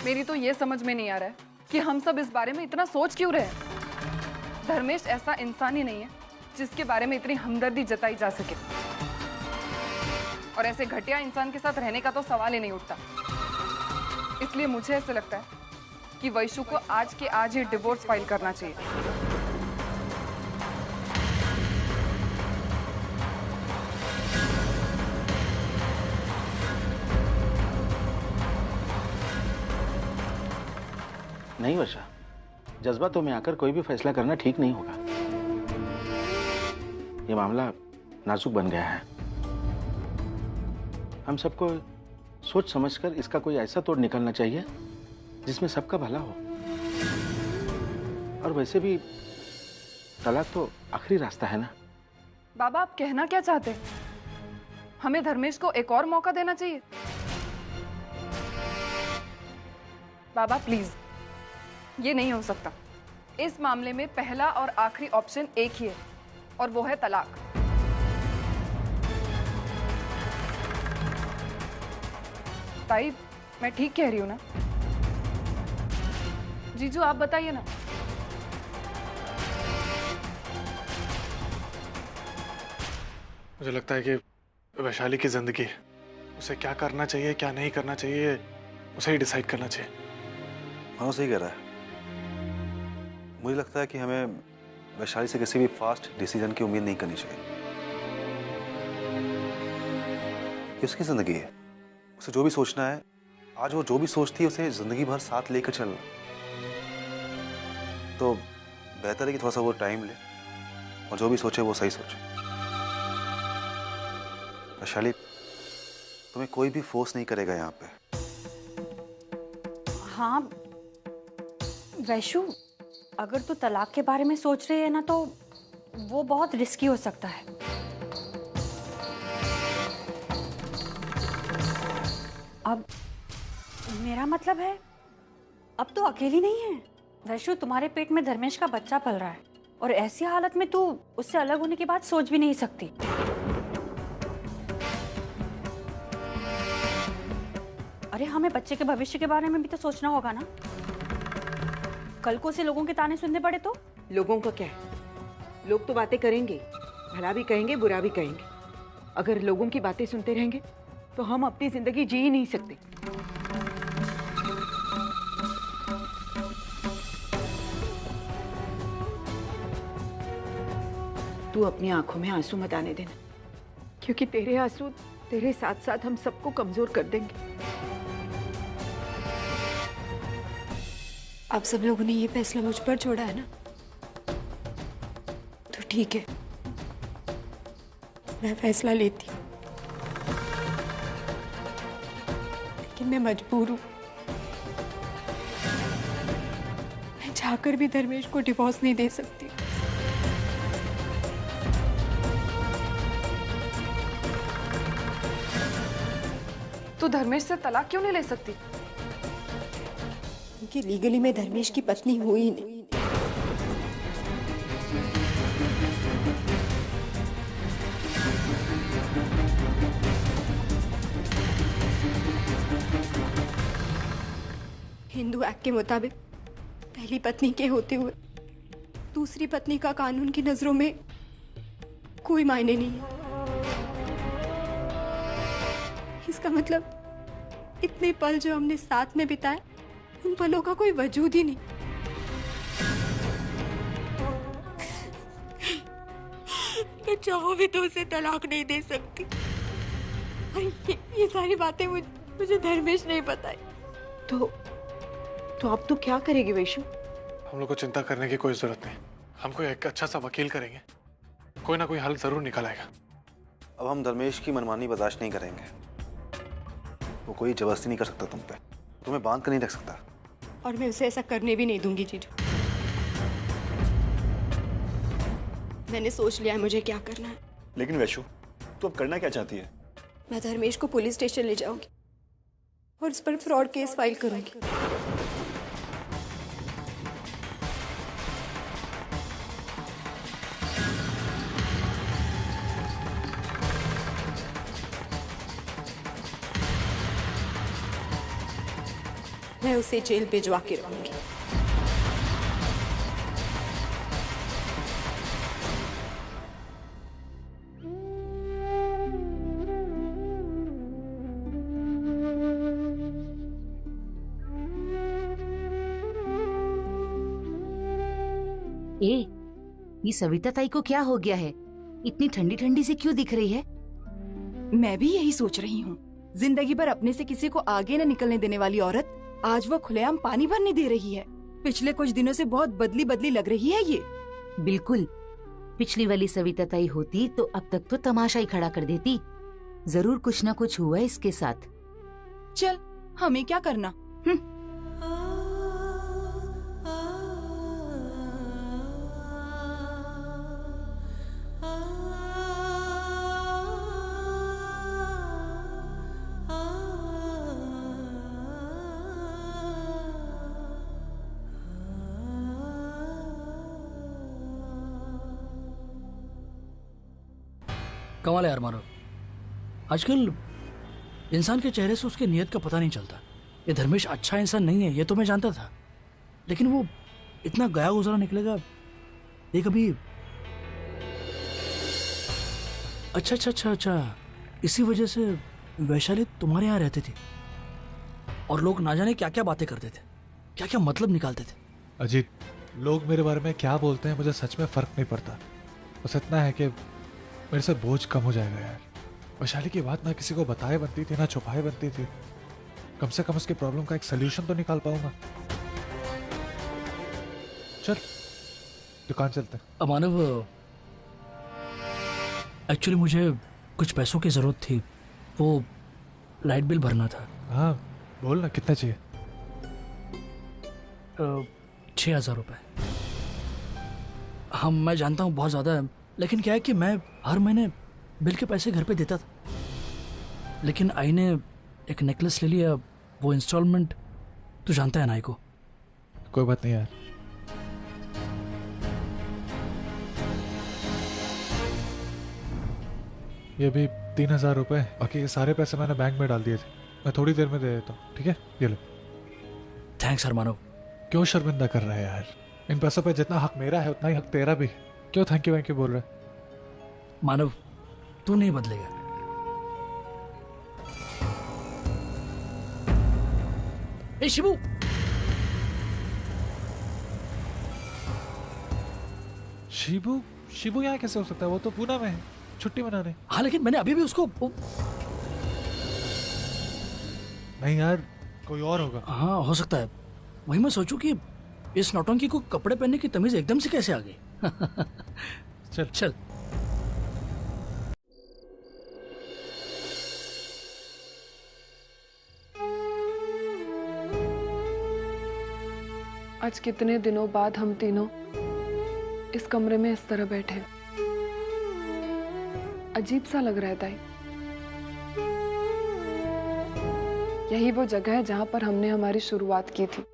मेरी तो ये समझ में नहीं आ रहा है कि हम सब इस बारे में इतना सोच क्यों रहे हैं। धर्मेश ऐसा इंसान ही नहीं है जिसके बारे में इतनी हमदर्दी जताई जा सके, और ऐसे घटिया इंसान के साथ रहने का तो सवाल ही नहीं उठता। इसलिए मुझे ऐसे लगता है कि वैशु को आज के आज ही डिवोर्स फाइल करना चाहिए। नहीं वर्षा, जज्बातों में आकर कोई भी फैसला करना ठीक नहीं होगा। ये मामला नाजुक बन गया है। हम सबको सोच समझकर इसका कोई ऐसा तोड़ निकलना चाहिए जिसमें सबका भला हो। और वैसे भी तलाक तो आखिरी रास्ता है ना। बाबा, आप कहना क्या चाहते हैं? हमें धर्मेश को एक और मौका देना चाहिए? बाबा प्लीज, ये नहीं हो सकता। इस मामले में पहला और आखिरी ऑप्शन एक ही है, और वो है तलाक। ताई, मैं ठीक कह रही हूं ना? जीजू आप बताइए ना। मुझे लगता है कि वैशाली की जिंदगी, उसे क्या करना चाहिए क्या नहीं करना चाहिए उसे ही डिसाइड करना चाहिए। हाँ, सही कह रहा है। मुझे लगता है कि हमें वैशाली से किसी भी फास्ट डिसीजन की उम्मीद नहीं करनी चाहिए। ये उसकी जिंदगी है, उसे जो भी सोचना है, आज वो जो भी सोचती है उसे जिंदगी भर साथ लेकर चलना। तो बेहतर है कि थोड़ा सा वो टाइम ले और जो भी सोचे वो सही सोचे। वैशाली, तुम्हें कोई भी फोर्स नहीं करेगा यहाँ पे। हाँ वैशु, अगर तू तलाक के बारे में सोच रही है ना, तो वो बहुत रिस्की हो सकता है। अब मेरा मतलब है, अब तो अकेली नहीं है वैशु। तुम्हारे पेट में धर्मेश का बच्चा पल रहा है, और ऐसी हालत में तू उससे अलग होने की बात सोच भी नहीं सकती। अरे हमें बच्चे के भविष्य के बारे में भी तो सोचना होगा ना। कल को से लोगों के ताने सुनने पड़े तो? लोगों का क्या है, लोग तो बातें करेंगे, भला भी कहेंगे बुरा भी कहेंगे। अगर लोगों की बातें सुनते रहेंगे तो हम अपनी जिंदगी जी ही नहीं सकते। तू अपनी आंखों में आंसू मत आने देना, क्योंकि तेरे आंसू तेरे साथ साथ हम सबको कमजोर कर देंगे। आप सब लोगों ने ये फैसला मुझ पर छोड़ा है ना, तो ठीक है, मैं फैसला लेती हूँ। लेकिन मैं मजबूर हूँ। मैं चाहकर भी धर्मेश को डिवोर्स नहीं दे सकती। तू धर्मेश से तलाक क्यों नहीं ले सकती? क्योंकि लीगली मैं धर्मेश की पत्नी हूं ही नहीं। हिंदू एक्ट के मुताबिक पहली पत्नी के होते हुए दूसरी पत्नी का कानून की नजरों में कोई मायने नहीं है। इसका मतलब इतने पल जो हमने साथ में बिताए, उन पलों का कोई वजूद ही नहीं। मैं चाहूं भी तो उसे तलाक नहीं दे सकती। और ये सारी बातें मुझे धर्मेश नहीं बताई। तो अब तू क्या करेगी वैशु? हम लोग को चिंता करने की कोई जरूरत नहीं। हम कोई एक अच्छा सा वकील करेंगे, कोई ना कोई हल जरूर निकल आएगा। अब हम धर्मेश की मनमानी बर्दाश्त नहीं करेंगे। वो कोई जबरदस्ती नहीं कर सकता तुम पे, तुम्हें बांध कर नहीं रख सकता। और मैं उसे ऐसा करने भी नहीं दूंगी जीजू। मैंने सोच लिया है मुझे क्या करना है। लेकिन वैशु, तू अब करना क्या चाहती है? मैं धर्मेश को पुलिस स्टेशन ले जाऊंगी और उस पर फ्रॉड केस फाइल करूंगी। मैं उसे जेल भिजवा के रहूंगी। ये सविता ताई को क्या हो गया है? इतनी ठंडी ठंडी से क्यों दिख रही है? मैं भी यही सोच रही हूँ। जिंदगी भर अपने से किसी को आगे न निकलने देने वाली औरत आज वो खुलेआम पानी भरने दे रही है। पिछले कुछ दिनों से बहुत बदली बदली लग रही है ये। बिल्कुल, पिछली वाली सविता ताई होती तो अब तक तो तमाशा ही खड़ा कर देती। जरूर कुछ न कुछ हुआ है इसके साथ। चल, हमें क्या करना। कमाल है यार मानव, आजकल इंसान के चेहरे से उसके नियत का पता नहीं चलता। ये धर्मेश अच्छा इंसान नहीं है, ये तो मैं जानता था, लेकिन वो इतना गया गुजरा निकलेगा ये कभी। अच्छा, इसी वजह से वैशाली तुम्हारे यहाँ रहती थी और लोग ना जाने क्या क्या बातें करते थे, क्या क्या मतलब निकालते थे। अजीत, लोग मेरे बारे में क्या बोलते हैं मुझे सच में फर्क नहीं पड़ता। बस इतना है कि मेरे से बोझ कम हो जाएगा यार। वैशाली की बात ना किसी को बताए बनती थी ना छुपाए बनती थी। कम से कम उसकी प्रॉब्लम का एक सलूशन तो निकाल पाऊंगा। चल दुकान चलते हैं। मानव, एक्चुअली मुझे कुछ पैसों की जरूरत थी, वो लाइट बिल भरना था। हाँ बोल ना, कितना चाहिए? 6,000 रुपये। हाँ मैं जानता हूँ बहुत ज़्यादा है, लेकिन क्या है कि मैं हर महीने बिल के पैसे घर पे देता था, लेकिन आई ने एक नेकलेस ले लिया, वो इंस्टॉलमेंट तू जानता है ना आई को। कोई बात नहीं यार। ये भी 3,000 रुपये, बाकी ये सारे पैसे मैंने बैंक में डाल दिए थे। मैं थोड़ी देर में दे देता हूँ, ठीक है? ये लो। थैंक्स यार मानव। क्यों शर्मिंदा कर रहा है यार? इन पैसों पे जितना हक मेरा है उतना ही हक तेरा भी। क्यों थैंक यू बोल रहा है? मानव, तू नहीं बदलेगा। ए शिबू, शिबू यहाँ कैसे हो सकता है? वो तो पूना में है छुट्टी मनाने। हाँ लेकिन मैंने अभी भी उसको नहीं यार, कोई और होगा। हाँ हो सकता है। वही मैं सोचूं कि इस नौटंकी को कपड़े पहनने की तमीज एकदम से कैसे आ गई। चल आज कितने दिनों बाद हम तीनों इस कमरे में इस तरह बैठे। अजीब सा लग रहा है ताई। यही वो जगह है जहां पर हमने हमारी शुरुआत की थी।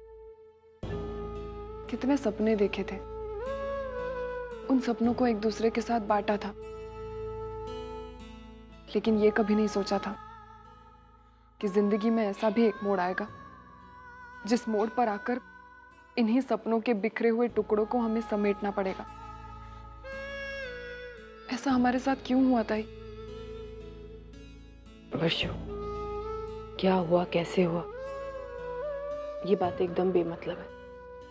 कितने सपने देखे थे, उन सपनों को एक दूसरे के साथ बांटा था, लेकिन ये कभी नहीं सोचा था कि जिंदगी में ऐसा भी एक मोड़ आएगा जिस मोड़ पर आकर इन्हीं सपनों के बिखरे हुए टुकड़ों को हमें समेटना पड़ेगा। ऐसा हमारे साथ क्यों हुआ ताई? वर्षो, क्या हुआ, कैसे हुआ, ये बात एकदम बेमतलब है।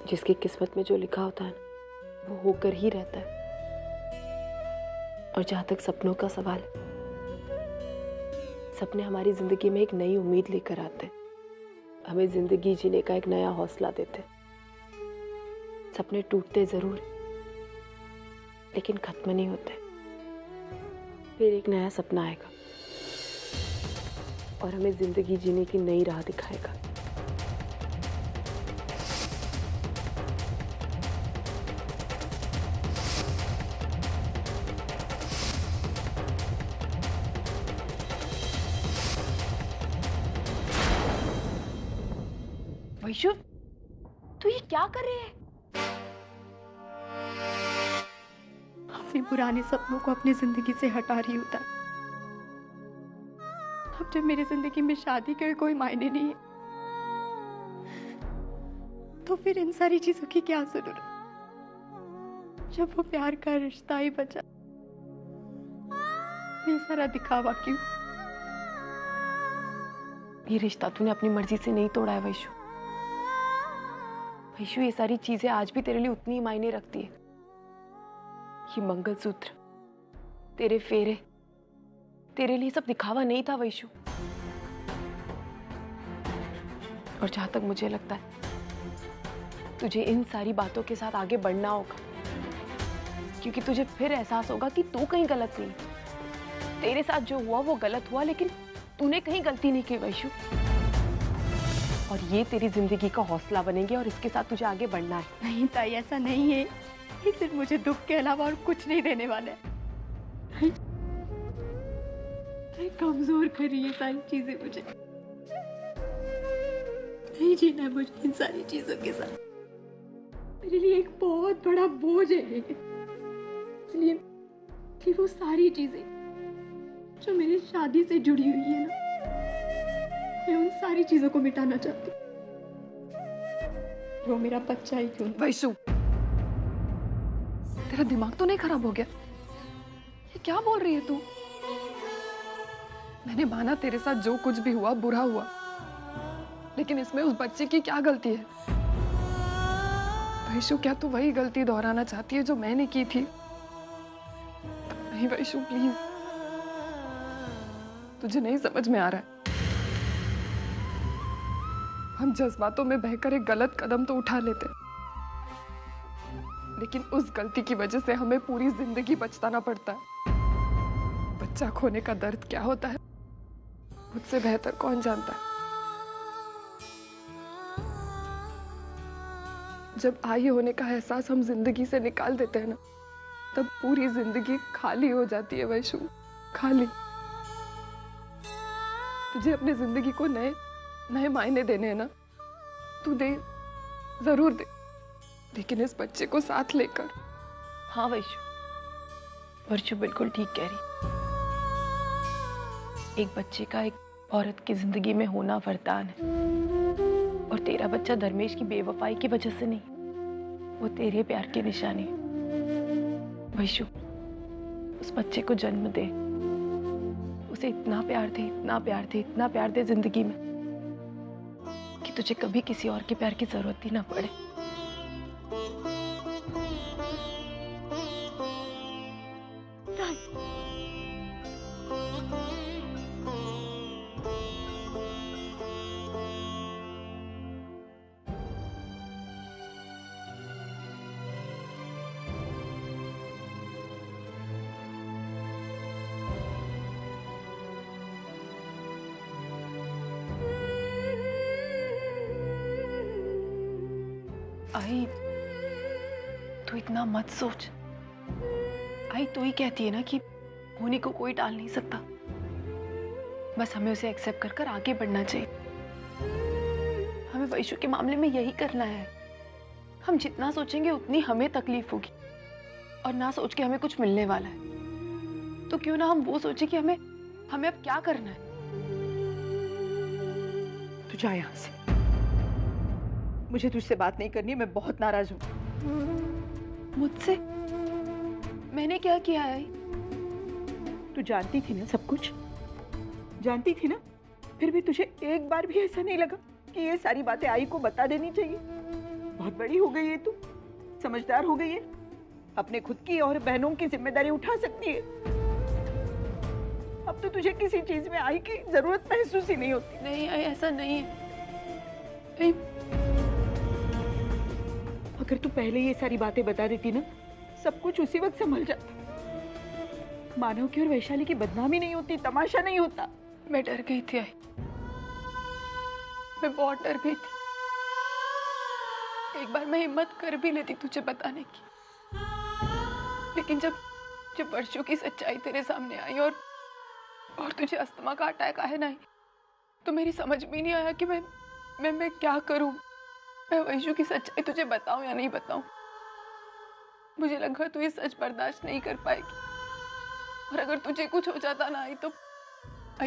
जिसकी किस्मत में जो लिखा होता है ना, वो होकर ही रहता है। और जहां तक सपनों का सवाल है, सपने हमारी जिंदगी में एक नई उम्मीद लेकर आते हैं, हमें जिंदगी जीने का एक नया हौसला देते हैं। सपने टूटते जरूर, लेकिन खत्म नहीं होते। फिर एक नया सपना आएगा और हमें जिंदगी जीने की नई राह दिखाएगा। वैशु, तू ये क्या कर रही है? अपने पुराने सपनों को अपनी जिंदगी से हटा रही होता है। अब जब मेरी जिंदगी में शादी के कोई मायने नहीं है, तो फिर इन सारी चीजों की क्या जरूरत, जब वो प्यार का रिश्ता ही बचा। ये सारा दिखावा क्यों? ये रिश्ता तूने अपनी मर्जी से नहीं तोड़ा है वैशु। वैशु, ये सारी चीजें आज भी तेरे लिए उतनी ही मायने रखती है। ये मंगलसूत्र, तेरे फेरे, तेरे लिए सब दिखावा नहीं था वैशु। और जहां तक मुझे लगता है, तुझे इन सारी बातों के साथ आगे बढ़ना होगा, क्योंकि तुझे फिर एहसास होगा कि तू कहीं गलत नहीं। तेरे साथ जो हुआ वो गलत हुआ, लेकिन तूने कहीं गलती नहीं की वैशु। और ये तेरी जिंदगी का हौसला बनेंगे और इसके साथ तुझे आगे बढ़ना है। नहीं ताई, ऐसा नहीं है। ये सिर्फ मुझे दुख के अलावा और कुछ नहीं देने वाला है। कमजोर कर रही है सारी चीजें मुझे। नहीं जीना है मुझे इन सारी चीजों के साथ। मेरे लिए एक बहुत बड़ा बोझ है इसलिए कि वो सारी चीजें जो मेरी शादी से जुड़ी हुई है ना, मैं उन सारी चीजों को मिटाना चाहती हूँ। वो मेरा बच्चा ही क्यों। वैशु, तेरा दिमाग तो नहीं खराब हो गया? ये क्या बोल रही है तू? मैंने माना तेरे साथ जो कुछ भी हुआ बुरा हुआ, लेकिन इसमें उस बच्चे की क्या गलती है? वैशु, क्या तू वही गलती दोहराना चाहती है जो मैंने की थी? नहीं वैशु, प्लीज, तुझे नहीं समझ में आ रहा है। हम जज्बातों में बहकर एक गलत कदम तो उठा लेते, लेकिन उस गलती की वजह से हमें पूरी जिंदगी पछताना पड़ता है। बच्चा खोने का दर्द क्या होता है मुझसे बेहतर कौन जानता है। जब आई होने का एहसास हम जिंदगी से निकाल देते हैं ना, तब पूरी जिंदगी खाली हो जाती है वैशु, खाली। तुझे अपनी जिंदगी को नए नए मायने देने हैं ना, तू दे, जरूर दे, लेकिन इस बच्चे को साथ लेकर। हाँ वैशु, वर्षु बिल्कुल ठीक कह रही। एक बच्चे का एक औरत की जिंदगी में होना वरदान है, और तेरा बच्चा धर्मेश की बेवफाई की वजह से नहीं, वो तेरे प्यार की निशानी है। वैशु, उस बच्चे को जन्म दे, उसे इतना प्यार दे, इतना प्यार दे, इतना प्यार दे जिंदगी में कि तुझे कभी किसी और के प्यार की जरूरत ही ना पड़े। आई, तू इतना मत सोच। आई तो ही कहती है ना कि होनी को कोई टाल नहीं सकता, बस हमें उसे एक्सेप्ट कर कर आगे बढ़ना चाहिए। हमें वैशु के मामले में यही करना है। हम जितना सोचेंगे उतनी हमें तकलीफ होगी, और ना सोच के हमें कुछ मिलने वाला है। तो क्यों ना हम वो सोचे कि हमें अब क्या करना है। तू जा यहां से, मुझे तुझसे बात नहीं करनी, मैं बहुत नाराज हूं। मुझसे? मैंने क्या किया है? तू जानती थी ना सब कुछ, जानती थी ना, फिर भी तुझे एक बार भी ऐसा नहीं लगा कि ये सारी बातें आई को बता देनी चाहिए? बहुत बड़ी हो गई है तू, समझदार हो गई है, अपने खुद की और बहनों की जिम्मेदारी उठा सकती है। अब तो तुझे किसी चीज में आई की जरूरत महसूस ही नहीं होती। नहीं आई, ऐसा नहीं है। नहीं। अगर तू पहले ये सारी बातें बता देती ना, सब कुछ उसी वक्त संभल जाता। मानव की और वैशाली की बदनामी नहीं होती, तमाशा नहीं होता। मैं डर गई थी आई, मैं बहुत डर गई थी। एक बार मैं हिम्मत कर भी लेती तुझे बताने की, लेकिन जब वर्षों की सच्चाई तेरे सामने आई और तुझे अस्थमा का अटैक आया ना, तो मेरी समझ में नहीं आया कि मैं क्या करूं। मैं वैशु की सच्चाई तुझे बताऊं या नहीं बताऊं। मुझे लगा तू ये सच बर्दाश्त नहीं कर पाएगी, और अगर तुझे कुछ हो जाता ना आई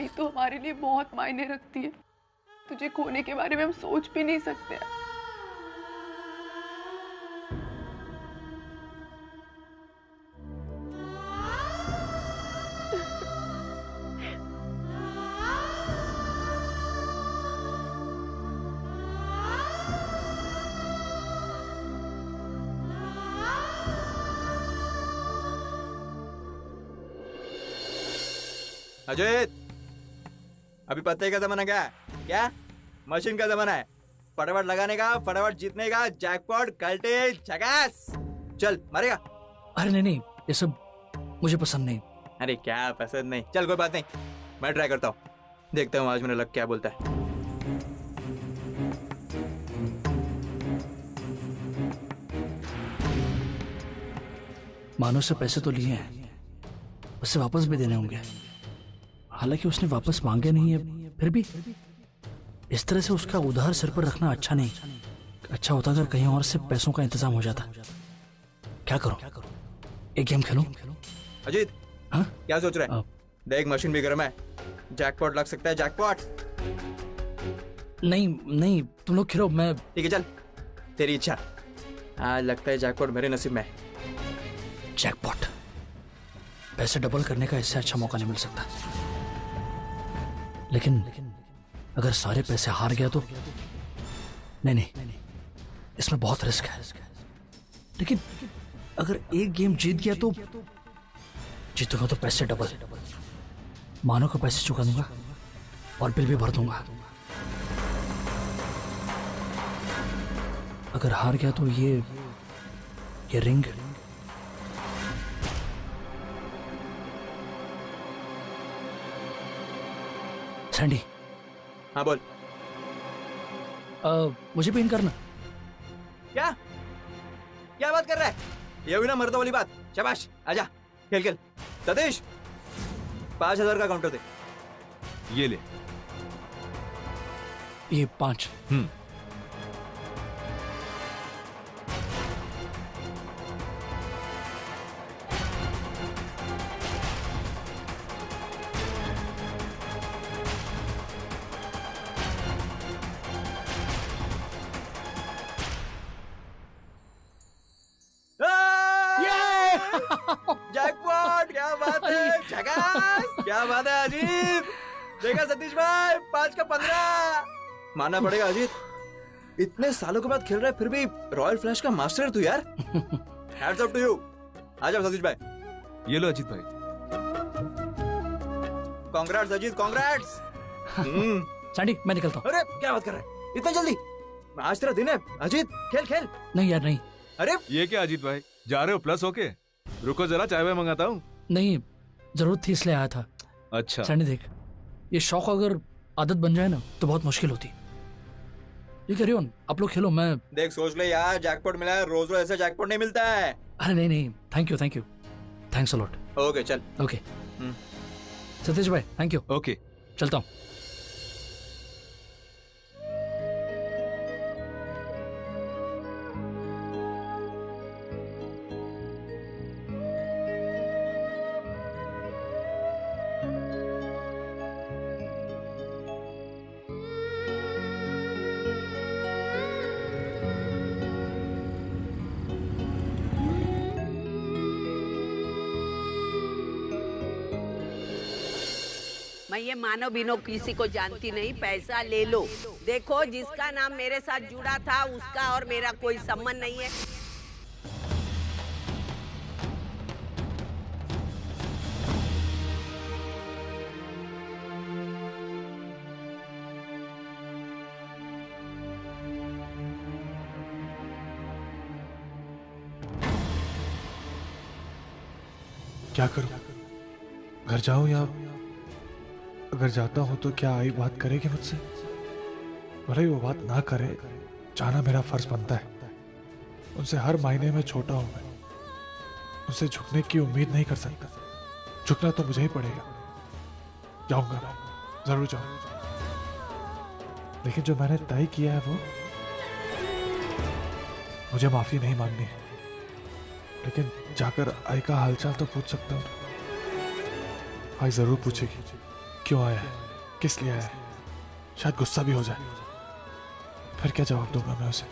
तो हमारे लिए बहुत मायने रखती है। तुझे खोने के बारे में हम सोच भी नहीं सकते। अजीत, अभी पत्ते का जमाना क्या है? क्या मशीन का जमाना है? फटाफट लगाने का, फटाफट जीतने का, जैकपॉट, कल्टे, झकास। चल मारेगा। अरे नहीं नहीं, ये सब मुझे पसंद नहीं। अरे क्या पसंद नहीं? चल कोई बात नहीं, मैं ट्राई करता हूँ, देखता हूँ आज मेरा लक क्या बोलता है। मानो से पैसे तो लिए हैं, उसे वापस भी देने होंगे। हालांकि उसने वापस मांगे नहीं है, फिर भी इस तरह से उसका उधार सिर पर रखना अच्छा नहीं। अच्छा होता अगर कहीं और से पैसों का इंतजाम हो जाता। क्या करूं? एक गेम खेलूं? अजीत, हाँ? क्या सोच रहा है? देख मशीन भी गर्म है, जैकपॉट लग सकता है। जैकपॉट। नहीं नहीं, तुम लोग खेलो, मैं। ठीक है चल, तेरी इच्छा। आज लगता है जैकपॉट मेरे नसीब में। जैकपॉट, पैसे डबल करने का इससे अच्छा मौका नहीं मिल सकता। लेकिन अगर सारे पैसे हार गया तो? नहीं, इसमें बहुत रिस्क है। लेकिन अगर एक गेम जीत गया तो? जीतूंगा तो पैसे डबल, मानो को पैसे चुका दूंगा और बिल भी भर दूंगा। अगर हार गया तो ये रिंग। सैंडी। हाँ बोल। मुझे पिन करना। क्या क्या बात कर रहा है? ये हुई ना मर्दों वाली बात। शाबाश, आजा खेल खेल। सतीश, 5,000 का काउंटर दे। ये ले। ये 5। जैकपॉट, क्या बात है, झकास, क्या बात है अजीत। देखा सतीश भाई, 5 का 15। मानना पड़ेगा अजीत, इतने सालों के बाद खेल रहा है फिर भी रॉयल फ्लैश का मास्टर है तू यार। Hats off to you. आ जाओ सतीश भाई। ये लो अजीत भाई। Congrats Ajit, congrats. सैंडी, मैं निकलता हूँ। अरे क्या बात कर रहा है इतना जल्दी? आज तेरा दिन है अजीत, खेल खेल। नहीं यार नहीं। अरे ये क्या अजीत भाई, जा रहे हो प्लस होके? रुको जरा, चाय वाय मंगाता हूँ। नहीं, जरूरत थी इसलिए आया था। अच्छा सैंडी देख, ये शौक अगर आदत बन जाए ना तो बहुत मुश्किल होती। ये कैरी ऑन, आप लोग खेलो, मैं। देख सोच ले यार, जैकपॉट मिला है, रोज रोज ऐसा जैकपॉट नहीं मिलता है। अरे नहीं, thank you, thanks a lot. Okay चल। ओके सतीश भाई, थैंक यू। ओके, चलता हूँ। मैं ये मानो बिनो किसी को जानती नहीं, पैसा ले लो। देखो जिसका नाम मेरे साथ जुड़ा था उसका और मेरा कोई संबंध नहीं है। क्या करूं? घर जाऊं या अगर जाता हूं तो क्या आई बात करेगी मुझसे? भले ही वो बात ना करे, जाना मेरा फर्ज बनता है। उनसे हर मायने में छोटा हूं मैं, उनसे झुकने की उम्मीद नहीं कर सकता। झुकना तो मुझे ही पड़ेगा। जाऊंगा मैं, जरूर जाऊंगा। लेकिन जो मैंने तय किया है वो, मुझे माफी नहीं मांगनी है। लेकिन जाकर आई का हालचाल तो पूछ सकता हूँ। आई जरूर पूछेगी क्यों आया है, किस लिए आया है। शायद गुस्सा भी हो जाए। फिर क्या जवाब दूंगा मैं उसे?